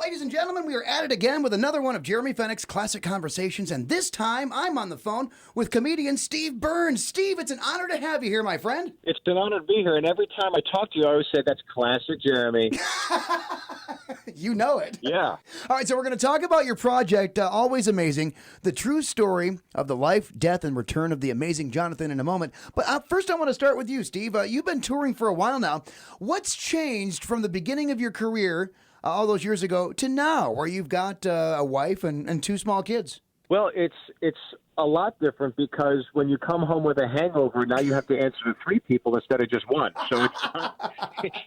ladies and gentlemen, we are at it again with another one of Jeremy Fenech's classic conversations, and this time I'm on the phone with comedian Steve Byrne. Steve, it's an honor to have you here, my friend. It's an honor to be here, and every time I talk to you, I always say, that's classic Jeremy. You know it. Yeah. All right, so we're going to talk about your project, Always Amazing, the true story of the life, death, and return of the amazing Jonathan in a moment. But first I want to start with you, Steve. You've been touring for a while now. What's changed from the beginning of your career all those years ago to now, where you've got a wife and two small kids? Well, it's a lot different because when you come home with a hangover, now you have to answer to three people instead of just one. So it's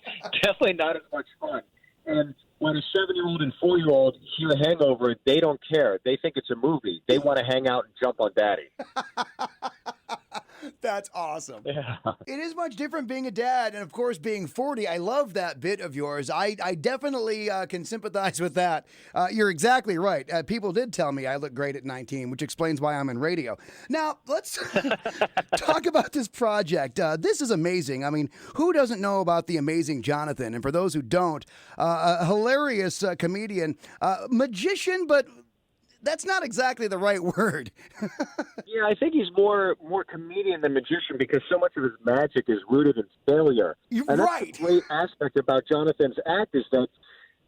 definitely not as much fun. And when a 7-year-old and 4-year-old hear a hangover, they don't care. They think it's a movie. They want to hang out and jump on daddy. That's awesome. Yeah. It is much different being a dad, and of course being 40. I love that bit of yours. I definitely can sympathize with that. You're exactly right. People did tell me I look great at 19, which explains why I'm in radio. Now, let's talk about this project. This is amazing. I mean, who doesn't know about the amazing Jonathan? And for those who don't, a hilarious comedian, magician, but that's not exactly the right word. Yeah, I think he's more comedian than magician because so much of his magic is rooted in failure. You're and right. That's the great aspect about Jonathan's act is that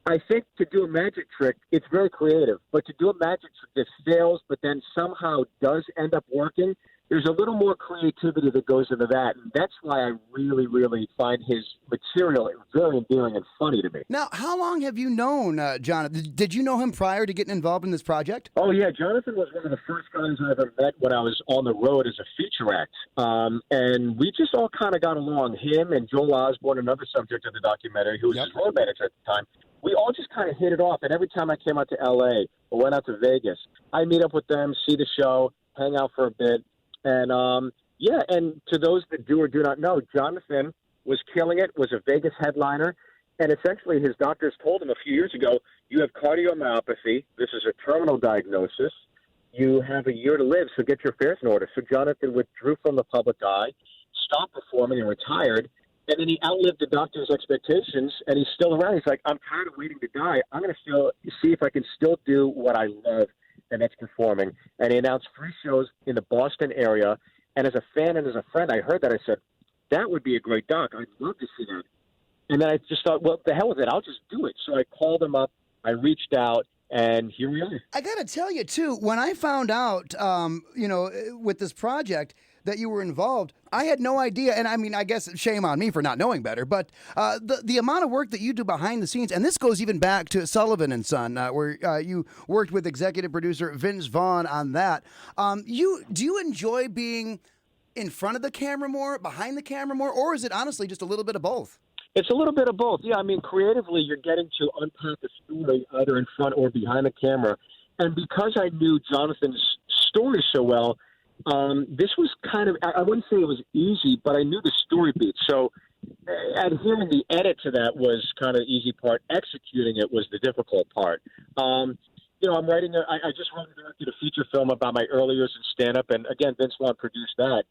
I think to do a magic trick, it's very creative. But to do a magic trick that fails but then somehow does end up working, there's a little more creativity that goes into that. And that's why I really, really find his material very endearing and funny to me. Now, how long have you known Jonathan? Did you know him prior to getting involved in this project? Oh, yeah. Jonathan was one of the first guys I ever met when I was on the road as a feature act. And we just all kind of got along. Him and Joel Osborne, another subject of the documentary, who was his road manager at the time, we all just kind of hit it off. And every time I came out to L.A. or went out to Vegas, I'd meet up with them, see the show, hang out for a bit. And, and to those that do or do not know, Jonathan was killing it, was a Vegas headliner, and essentially his doctors told him a few years ago, you have cardiomyopathy, this is a terminal diagnosis, you have a year to live, so get your affairs in order. So Jonathan withdrew from the public eye, stopped performing and retired, and then he outlived the doctor's expectations, and he's still around. He's like, I'm tired of waiting to die. I'm going to still see if I can still do what I love, and that's performing. And he announced 3 shows in the Boston area. And as a fan and as a friend, I heard that. I said, that would be a great doc. I'd love to see that. And then I just thought, well, the hell with it. I'll just do it. So I called him up. I reached out. And here we are. I got to tell you, too, when I found out, with this project that you were involved, I had no idea. And I mean, I guess shame on me for not knowing better. But the amount of work that you do behind the scenes, and this goes even back to Sullivan Son, where you worked with executive producer Vince Vaughn on that. Do you enjoy being in front of the camera more, behind the camera more, or is it honestly just a little bit of both? It's a little bit of both. Yeah, I mean, creatively, you're getting to unpack a story either in front or behind the camera. And because I knew Jonathan's story so well, this was kind of, I wouldn't say it was easy, but I knew the story beat. So adhering the edit to that was kind of the easy part. Executing it was the difficult part. I'm writing, I just wrote and directed a feature film about my early years in stand-up. And again, Vince Vaughn produced that.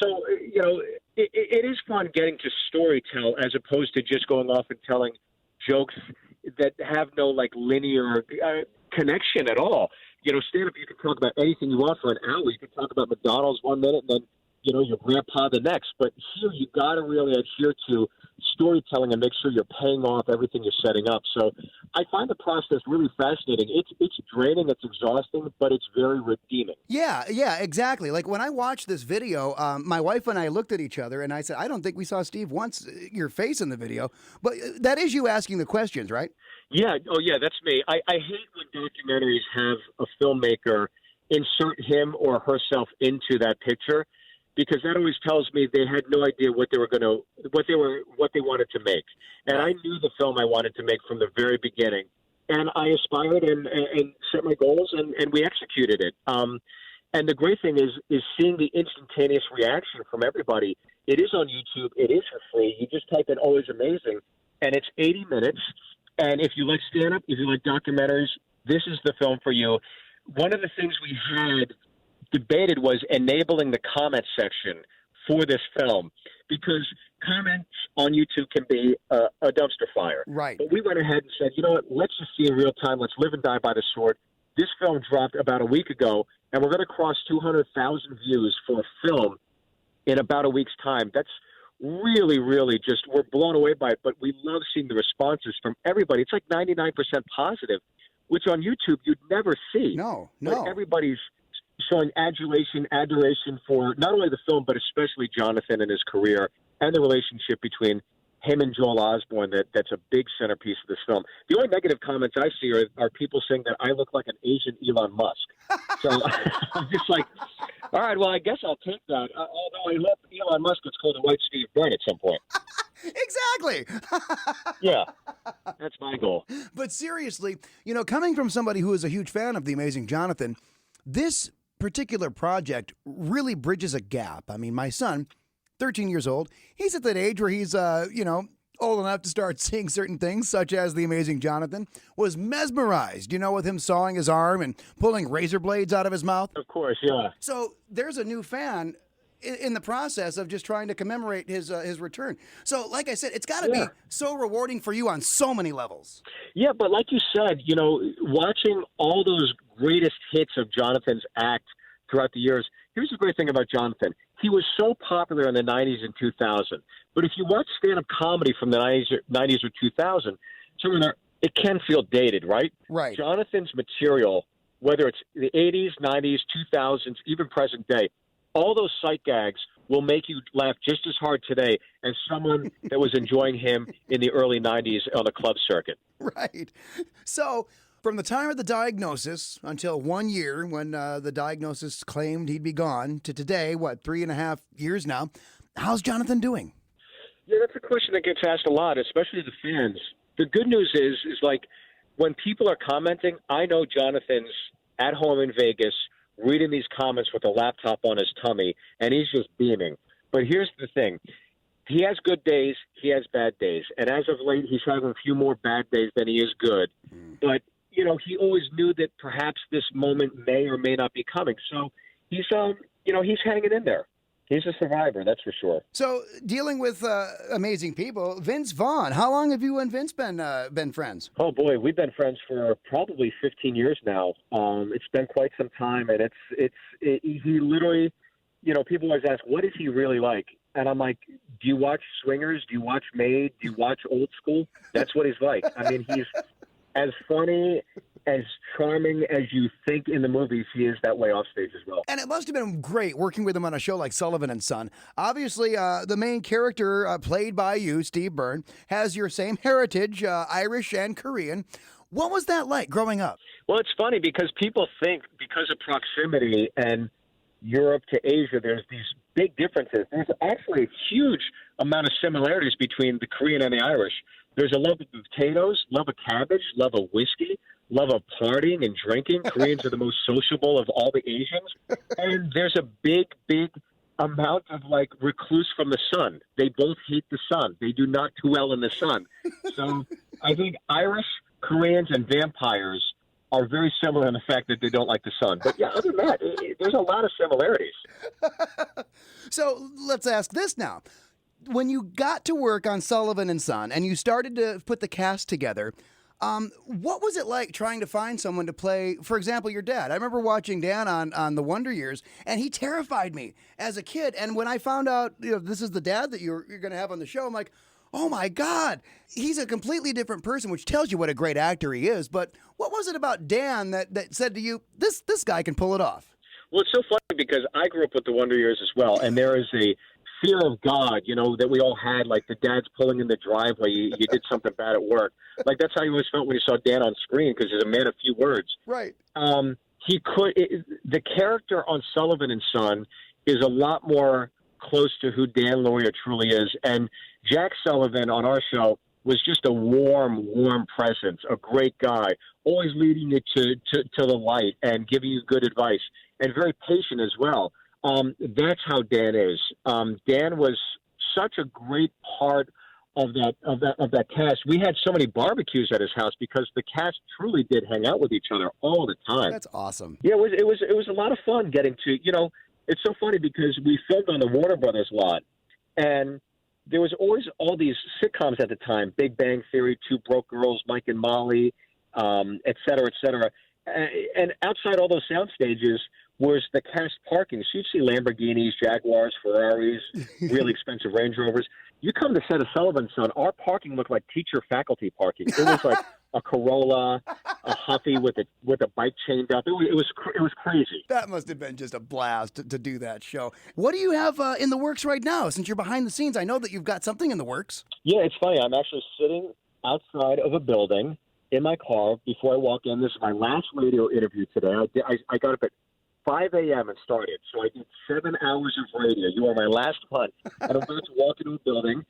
So, it is fun getting to storytell as opposed to just going off and telling jokes that have no, linear connection at all. Stand-up, you can talk about anything you want for an hour. You can talk about McDonald's 1 minute and then, your grandpa the next. But here you got to really adhere to storytelling and make sure you're paying off everything you're setting up. So I find the process really fascinating. It's draining, it's exhausting, but it's very redeeming. Yeah, exactly. Like when I watched this video, my wife and I looked at each other and I said, I don't think we saw Steve once, your face in the video. But that is you asking the questions, right? Yeah. Oh, yeah, that's me. I hate when documentaries have a filmmaker insert him or herself into that picture, because that always tells me they had no idea what they wanted to make. And I knew the film I wanted to make from the very beginning. And I aspired and set my goals, and we executed it. And the great thing is seeing the instantaneous reaction from everybody. It is on YouTube. It is for free. You just type in Always Amazing, and it's 80 minutes. And if you like stand-up, if you like documentaries, this is the film for you. One of the things we had debated was enabling the comment section for this film, because comments on YouTube can be a dumpster fire. Right. But we went ahead and said, you know what, let's just see in real time. Let's live and die by the sword. This film dropped about a week ago, and we're going to cross 200,000 views for a film in about a week's time. That's really, really just, we're blown away by it, but we love seeing the responses from everybody. It's like 99% positive, which on YouTube you'd never see. No. But everybody's showing adoration for not only the film, but especially Jonathan and his career and the relationship between him and Joel Osborne. That's a big centerpiece of this film. The only negative comments I see are people saying that I look like an Asian Elon Musk. So I'm just like, all right, well, I guess I'll take that. Although I love Elon Musk, it's called a white Steve Byrne at some point. Exactly. Yeah, that's my goal. But seriously, coming from somebody who is a huge fan of The Amazing Jonathan, this particular project really bridges a gap. I mean, my son, 13 years old, he's at that age where he's, old enough to start seeing certain things, such as The Amazing Jonathan, was mesmerized, with him sawing his arm and pulling razor blades out of his mouth. Of course, yeah. So there's a new fan in the process of just trying to commemorate his return. So, like I said, it's got to be so rewarding for you on so many levels. Yeah, but like you said, watching all those greatest hits of Jonathan's act throughout the years, here's the great thing about Jonathan. He was so popular in the 90s and 2000. But if you watch stand-up comedy from the 90s or 2000, it can feel dated, right? Right. Jonathan's material, whether it's the 80s, 90s, 2000s, even present day, all those sight gags will make you laugh just as hard today as someone that was enjoying him in the early 90s on the club circuit. Right. So from the time of the diagnosis until 1 year when the diagnosis claimed he'd be gone to today, 3.5 years now, how's Jonathan doing? Yeah, that's a question that gets asked a lot, especially the fans. The good news is like when people are commenting, I know Jonathan's at home in Vegas reading these comments with a laptop on his tummy, and he's just beaming. But here's the thing. He has good days. He has bad days. And as of late, he's having a few more bad days than he is good. But, he always knew that perhaps this moment may or may not be coming. So he's hanging in there. He's a survivor, that's for sure. So, dealing with amazing people, Vince Vaughn. How long have you and Vince been friends? Oh boy, we've been friends for probably 15 years now. It's been quite some time, and he literally, people always ask, what is he really like? And I'm like, do you watch Swingers? Do you watch Made? Do you watch Old School? That's what he's like. I mean, he's as funny, as charming as you think in the movies. He is that way off stage as well. And it must have been great working with him on a show like Sullivan Son. Obviously, the main character played by you, Steve Byrne, has your same heritage, Irish and Korean. What was that like growing up? Well, it's funny because people think because of proximity and Europe to Asia, there's these big differences. There's actually a huge amount of similarities between the Korean and the Irish. There's a love of potatoes, love of cabbage, love of whiskey, love of partying and drinking. Koreans are the most sociable of all the Asians. And there's a big, big amount of, recluse from the sun. They both hate the sun. They do not do well in the sun. So I think Irish, Koreans, and vampires are very similar in the fact that they don't like the sun. But, yeah, other than that, there's a lot of similarities. So let's ask this now. When you got to work on Sullivan Son and you started to put the cast together, what was it like trying to find someone to play, for example, your dad? I remember watching Dan on The Wonder Years, and he terrified me as a kid. And when I found out, this is the dad that you're going to have on the show, I'm like, oh my God, he's a completely different person, which tells you what a great actor he is. But what was it about Dan that said to you, this guy can pull it off? Well, it's so funny because I grew up with The Wonder Years as well, and there is a fear of God, that we all had, like the dad's pulling in the driveway, you did something bad at work. Like, that's how you always felt when you saw Dan on screen, because he's a man of few words. Right. The character on Sullivan and Son is a lot more close to who Dan Lauria truly is. And Jack Sullivan on our show was just a warm presence, a great guy, always leading you to the light and giving you good advice, and very patient as well. That's how Dan is. Dan was such a great part of that cast. We had so many barbecues at his house because the cast truly did hang out with each other all the time. That's awesome. Yeah, it was a lot of fun getting to, it's so funny because we filmed on the Warner Brothers lot, and there was always all these sitcoms at the time: Big Bang Theory, Two Broke Girls, Mike and Molly, et cetera, et cetera. And outside all those sound stages was the cast parking. So you'd see Lamborghinis, Jaguars, Ferraris, really expensive Range Rovers. You come to set of Sullivan Son, our parking looked like teacher-faculty parking. It was like a Corolla, a Huffy with a bike chained up. It was crazy. That must have been just a blast to do that show. What do you have in the works right now? Since you're behind the scenes, I know that you've got something in the works. Yeah, it's funny. I'm actually sitting outside of a building in my car before I walk in. This is my last radio interview today. I got up at 5 a.m. and started. So I did 7 hours of radio. You are my last one. And I'm about to walk into a building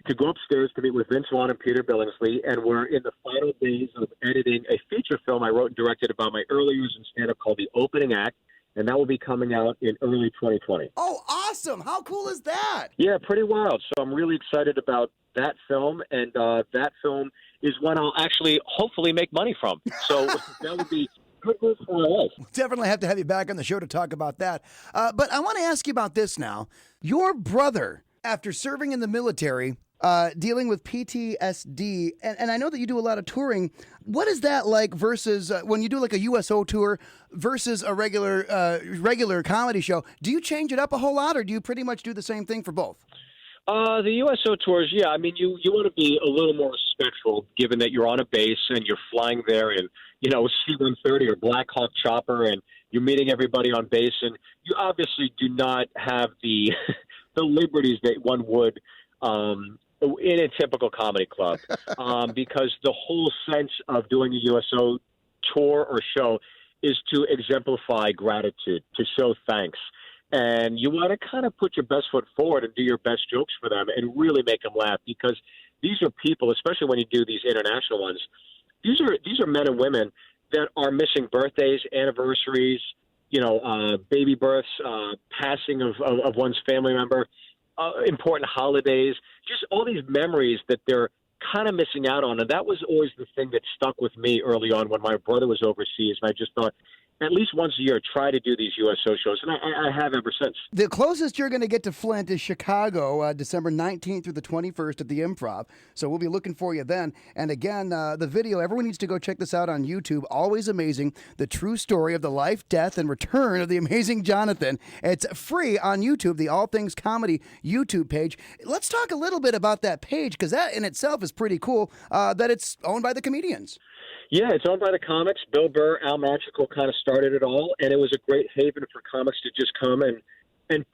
to go upstairs to meet with Vince Vaughn and Peter Billingsley. And we're in the final days of editing a feature film I wrote and directed about my early years in stand-up called The Opening Act. And that will be coming out in early 2020. Oh, awesome. How cool is that? Yeah, pretty wild. So I'm really excited about that film. And that film is one I'll actually hopefully make money from. So that would be good news for my life. We'll definitely have to have you back on the show to talk about that. But I want to ask you about this now. Your brother, after serving in the military, dealing with PTSD, and I know that you do a lot of touring. What is that like versus when you do like a USO tour versus a regular comedy show? Do you change it up a whole lot, or do you pretty much do the same thing for both? The USO tours, yeah. I mean, you want to be a little more respectful, given that you're on a base and you're flying there in, C-130 or Black Hawk chopper, and you're meeting everybody on base, and you obviously do not have the the liberties that one would in a typical comedy club, because the whole sense of doing a USO tour or show is to exemplify gratitude, to show thanks. And you want to kind of put your best foot forward and do your best jokes for them and really make them laugh, because these are people, especially when you do these international ones, these are men and women that are missing birthdays, anniversaries, baby births, passing of one's family member, important holidays, just all these memories that they're kind of missing out on. And that was always the thing that stuck with me early on when my brother was overseas. And I just thought, at least once a year, try to do these USO shows, and I have ever since. The closest you're going to get to Flint is Chicago, December 19th through the 21st at the Improv, so we'll be looking for you then. And again, the video, everyone needs to go check this out on YouTube. Always amazing, the true story of the life, death, and return of the amazing Jonathan. It's free on YouTube, the All Things Comedy YouTube page. Let's talk a little bit about that page, because that in itself is pretty cool, that it's owned by the comedians. Yeah, it's owned by the comics. Bill Burr, Al Magical kind of started it all, and it was a great haven for comics to just come and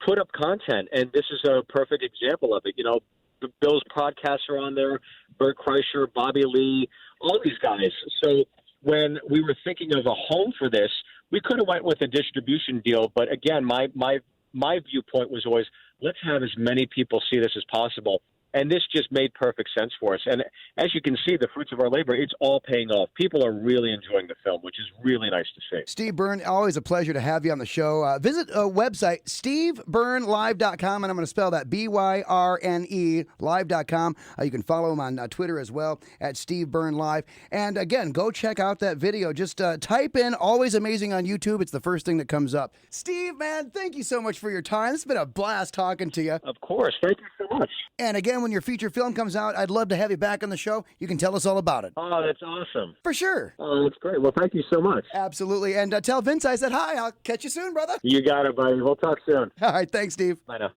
put up content. And this is a perfect example of it. Bill's podcasts are on there, Bert Kreischer, Bobby Lee, all these guys. So when we were thinking of a home for this, we could have went with a distribution deal. But again, my viewpoint was always, let's have as many people see this as possible. And this just made perfect sense for us. And as you can see, the fruits of our labor, it's all paying off. People are really enjoying the film, which is really nice to see. Steve Byrne, always a pleasure to have you on the show. Visit a website, stevebyrnelive.com, and I'm going to spell that B-Y-R-N-E, live.com. You can follow him on Twitter as well, at Steve Byrne Live. And again, go check out that video. Just type in Always Amazing on YouTube. It's the first thing that comes up. Steve, man, thank you so much for your time. It's been a blast talking to you. Of course. Thank you so much. And again, when your feature film comes out, I'd love to have you back on the show. You can tell us all about it. Oh, that's awesome. For sure. Oh, that's great. Well, thank you so much. Absolutely. And tell Vince I said hi. I'll catch you soon, brother. You got it, buddy. We'll talk soon. All right. Thanks, Steve. Bye now.